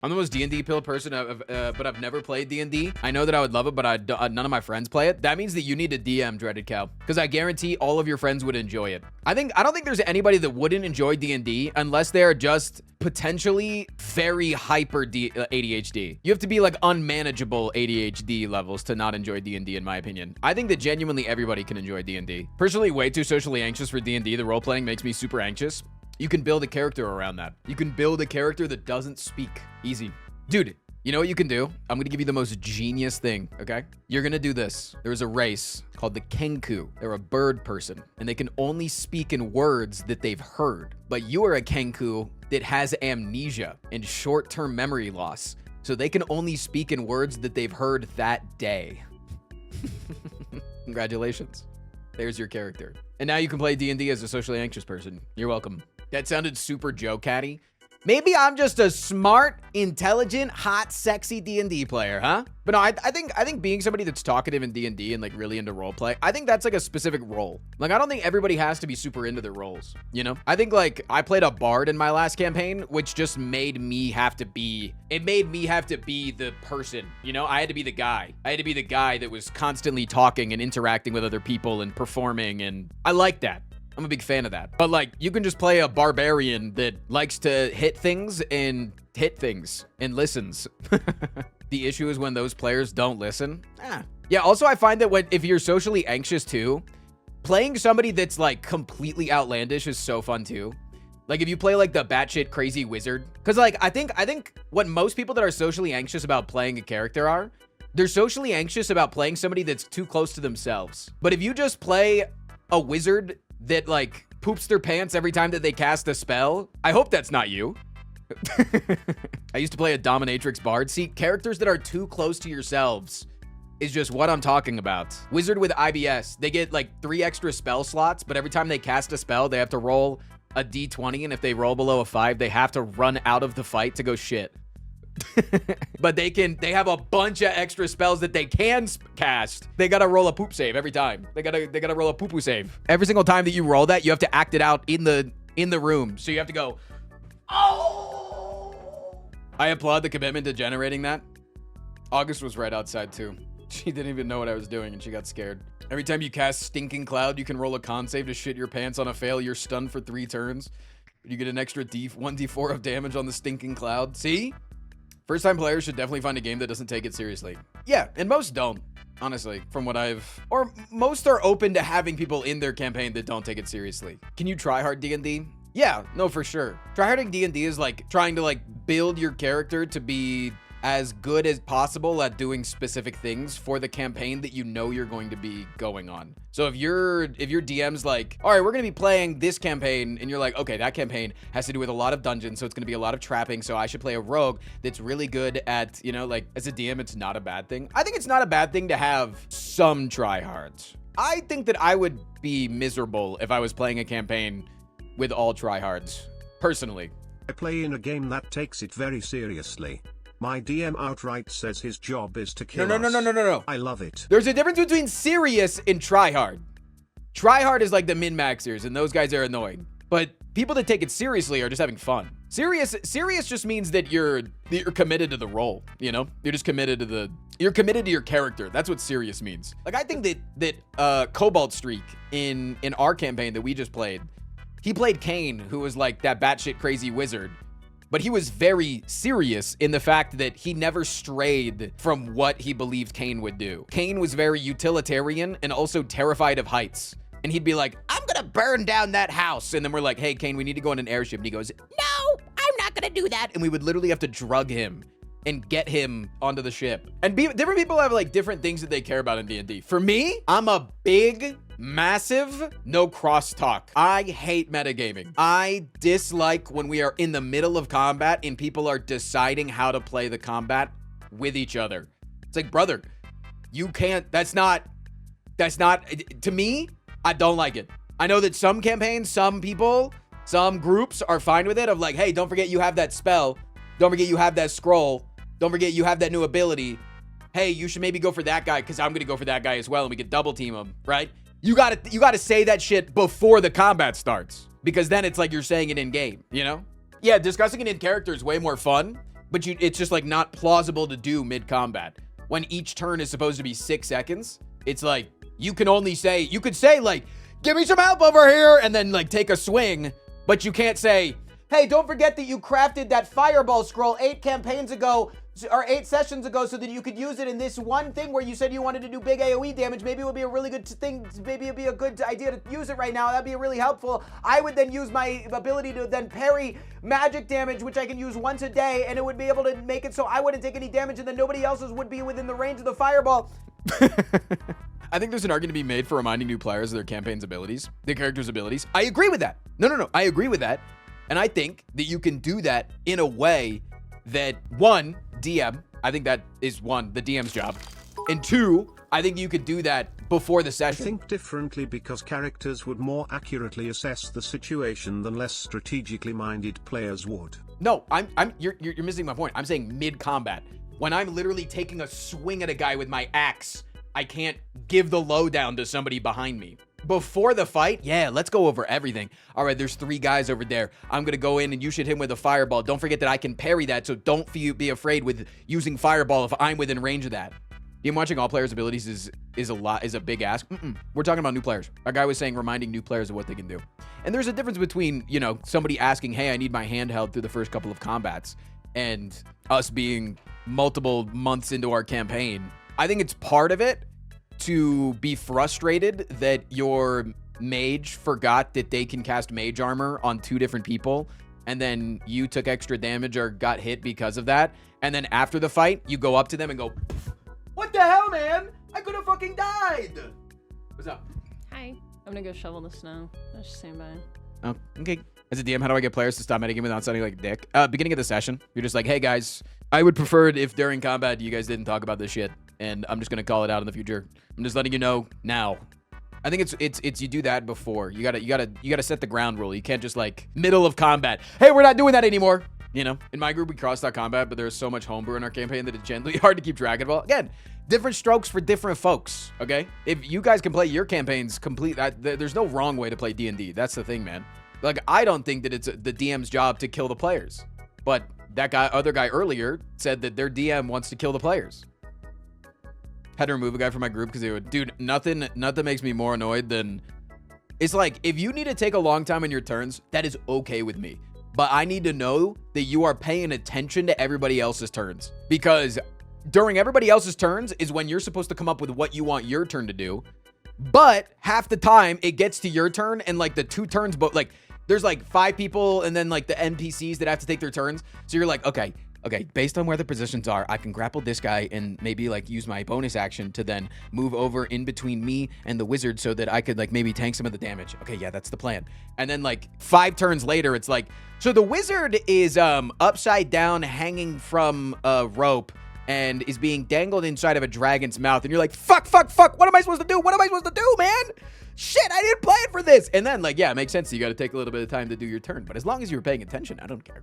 I'm the most D&D pill person, but I've never played D&D. I know that I would love it, but none of my friends play it. That means that you need to DM Dreaded Cow, because I guarantee all of your friends would enjoy it. I don't think there's anybody that wouldn't enjoy D&D unless they're just potentially very hyper ADHD. You have to be like unmanageable ADHD levels to not enjoy D&D, in my opinion. I think that genuinely everybody can enjoy D&D. Personally, way too socially anxious for D&D. The role playing makes me super anxious. You can build a character around that. You can build a character that doesn't speak. Easy. Dude, you know what you can do? I'm gonna give you the most genius thing, okay? You're gonna do this. There's a race called the Kenku. They're a bird person, and they can only speak in words that they've heard. But you are a Kenku that has amnesia and short-term memory loss, so they can only speak in words that they've heard that day. Congratulations. There's your character. And now you can play D&D as a socially anxious person. You're welcome. That sounded super Joe Catty. Maybe I'm just a smart, intelligent, hot, sexy D&D player, huh? But no, I think being somebody that's talkative in D&D and like really into roleplay, I think that's like a specific role. Like, I don't think everybody has to be super into their roles, you know? I think like I played a bard in my last campaign, which just made me have to be, the person, you know? I had to be the guy. I had to be the guy that was constantly talking and interacting with other people and performing, and I like that. I'm a big fan of that. But like, you can just play a barbarian that likes to hit things and listens. The issue is when those players don't listen. Yeah, also I find that if you're socially anxious too, playing somebody that's like completely outlandish is so fun too. Like if you play like the batshit crazy wizard, because like I think what most people that are socially anxious about playing a character are, they're socially anxious about playing somebody that's too close to themselves. But if you just play a wizard that like poops their pants every time that they cast a spell, I hope that's not you. I used to play a dominatrix bard. See, characters that are too close to yourselves is just what I'm talking about. Wizard with IBS, they get like 3 extra spell slots, but every time they cast a spell, they have to roll a d20, and if they roll below a 5, they have to run out of the fight to go shit. But they have a bunch of extra spells that they can cast. They gotta roll a poop save every time. They gotta roll a poo-poo save. Every single time that you roll that, you have to act it out in the room. So you have to go, oh! I applaud the commitment to generating that. August was right outside too. She didn't even know what I was doing and she got scared. Every time you cast Stinking Cloud, you can roll a con save to shit your pants. On a fail, you're stunned for 3 turns. You get an extra 1d4 of damage on the Stinking Cloud. See? First-time players should definitely find a game that doesn't take it seriously. Yeah, and most don't, honestly, from what or most are open to having people in their campaign that don't take it seriously. Can you try hard D&D? Yeah, no, for sure. Tryharding D&D is like trying to like build your character to be as good as possible at doing specific things for the campaign that you know you're going to be going on. So if your DM's like, all right, we're going to be playing this campaign, and you're like, okay, that campaign has to do with a lot of dungeons, so it's going to be a lot of trapping, so I should play a rogue that's really good at, you know, like, as a DM, it's not a bad thing. I think it's not a bad thing to have some tryhards. I think that I would be miserable if I was playing a campaign with all tryhards, personally. I play in a game that takes it very seriously. My DM outright says his job is to kill us. No. I love it. There's a difference between serious and tryhard. Tryhard is like the min-maxers, and those guys are annoying. But people that take it seriously are just having fun. Serious just means that you're committed to the role, you know? You're just committed to you're committed to your character. That's what serious means. Like, I think that Cobalt Streak in our campaign that we just played, he played Kane, who was like that batshit crazy wizard. But he was very serious in the fact that he never strayed from what he believed Kane would do. Kane was very utilitarian and also terrified of heights. And he'd be like, I'm gonna burn down that house. And then we're like, hey, Kane, we need to go in an airship. And he goes, no, I'm not gonna do that. And we would literally have to drug him and get him onto the ship. And different people have like different things that they care about in D&D. For me, I'm a big, massive no crosstalk. I hate metagaming. I dislike when we are in the middle of combat and people are deciding how to play the combat with each other. It's like, brother, you can't, that's not, to me, I don't like it. I know that some campaigns, some people, some groups are fine with it of like, hey, don't forget you have that spell. Don't forget you have that scroll. Don't forget you have that new ability. Hey, you should maybe go for that guy because I'm going to go for that guy as well and we could double team him, right? You gotta say that shit before the combat starts, because then it's like you're saying it in game, you know? Yeah, discussing it in character is way more fun, but it's just like not plausible to do mid-combat. When each turn is supposed to be 6 seconds, it's like you could say like, give me some help over here, and then like take a swing, but you can't say, hey, don't forget that you crafted that fireball scroll 8 campaigns ago or 8 sessions ago so that you could use it in this one thing where you said you wanted to do big AoE damage. Maybe it would be a really good thing. Maybe it'd be a good idea to use it right now. That'd be really helpful. I would then use my ability to then parry magic damage, which I can use once a day, and it would be able to make it so I wouldn't take any damage, and then nobody else's would be within the range of the fireball. I think there's an argument to be made for reminding new players of their campaign's abilities, their character's abilities. I agree with that. No. I agree with that. And I think that you can do that in a way that, one, DM, I think that is one, the DM's job. And two, I think you could do that before the session. I think differently because characters would more accurately assess the situation than less strategically minded players would. No, you're missing my point. I'm saying mid-combat. When I'm literally taking a swing at a guy with my axe, I can't give the lowdown to somebody behind me. Before the fight, yeah, let's go over everything. All right, there's 3 guys over there. I'm going to go in and you should hit him with a fireball. Don't forget that I can parry that, so don't be afraid with using fireball if I'm within range of that. DM watching all players' abilities is a big ask. We're talking about new players. A guy was saying reminding new players of what they can do. And there's a difference between, somebody asking, hey, I need my hand held through the first couple of combats, and us being multiple months into our campaign. I think it's part of it to be frustrated that your mage forgot that they can cast mage armor on 2 different people, and then you took extra damage or got hit because of that. And then after the fight, you go up to them and go, what the hell, man? I could have fucking died. What's up? Hi. I'm gonna go shovel the snow. I was just saying bye. Oh, okay. As a DM, how do I get players to stop metagaming without sounding like a dick? Beginning of the session, you're just like, hey guys, I would prefer it if during combat you guys didn't talk about this shit, and I'm just gonna call it out in the future. I'm just letting you know now. I think it's you do that before. You gotta set the ground rule. You can't just like middle of combat, hey, we're not doing that anymore. In my group we crossed out combat, but there's so much homebrew in our campaign that it's generally hard to keep track of. Well, again, different strokes for different folks. Okay, if you guys can play your campaigns complete, there's no wrong way to play D&D. That's the thing, man. Like, I don't think that it's the DM's job to kill the players, but that other guy earlier said that their DM wants to kill the players. Had to remove a guy from my group because they would, dude, nothing makes me more annoyed than, it's like, if you need to take a long time in your turns, that is okay with me. But I need to know that you are paying attention to everybody else's turns, because during everybody else's turns is when you're supposed to come up with what you want your turn to do. But half the time it gets to your turn and like the 2 turns, but like there's like 5 people and then like the NPCs that have to take their turns. So you're like, okay, based on where the positions are, I can grapple this guy and maybe like use my bonus action to then move over in between me and the wizard so that I could like maybe tank some of the damage. Okay, yeah, that's the plan. And then like 5 turns later, it's like, so the wizard is upside down hanging from a rope and is being dangled inside of a dragon's mouth. And you're like, fuck. What am I supposed to do? What am I supposed to do, man? Shit, I didn't plan for this. And then like, yeah, it makes sense. You got to take a little bit of time to do your turn. But as long as you're paying attention, I don't care.